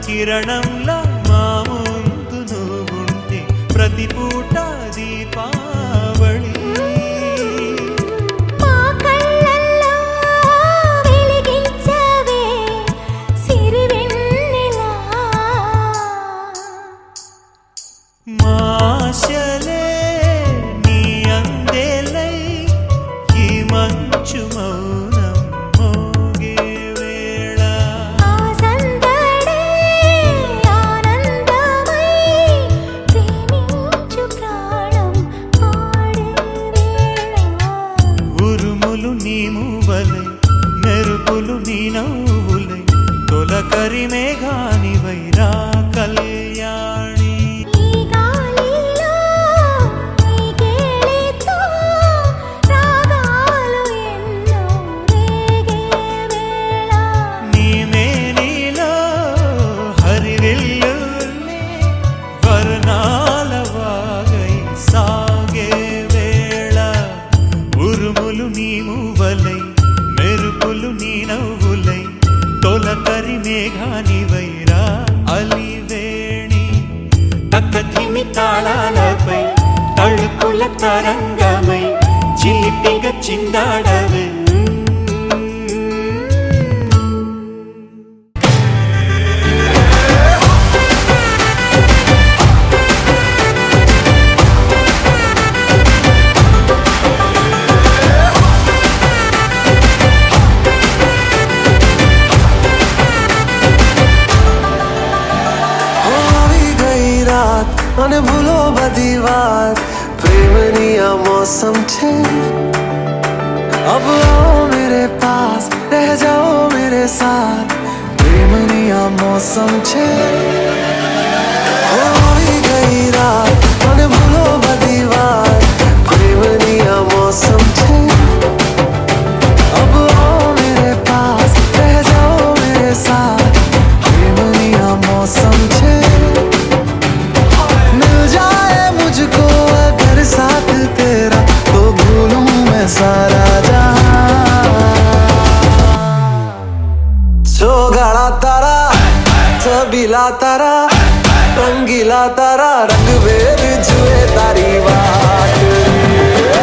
కిరణంలా మా ముందు నువ్వుంటే ప్రతి పూట దీపావళి మా కళ్ళల్లో వెలిగించవే సిరివెన్నెలా మా ఆశలే తరంగమై చిలిపిగా చిందాడవే અને ભૂલો બધી વાત પ્રેમની આ मौसम છે अब आओ मेरे पास रह जाओ मेरे साथ प्रेमनी आ मौसम છે હોઈ ગઈ રાત અને ભૂલો બધી વાત પ્રેમની आ मौसम છે अब आओ मेरे पास रह जाओ मेरे साथ प्रेमनी आ मौसम છે मुझको अगर साथ तेरा तो भूलूं मैं सारा जहां सोगाड़ा तारा छबीला तारा रंगीला तारा रंग वेद जुए तारी बात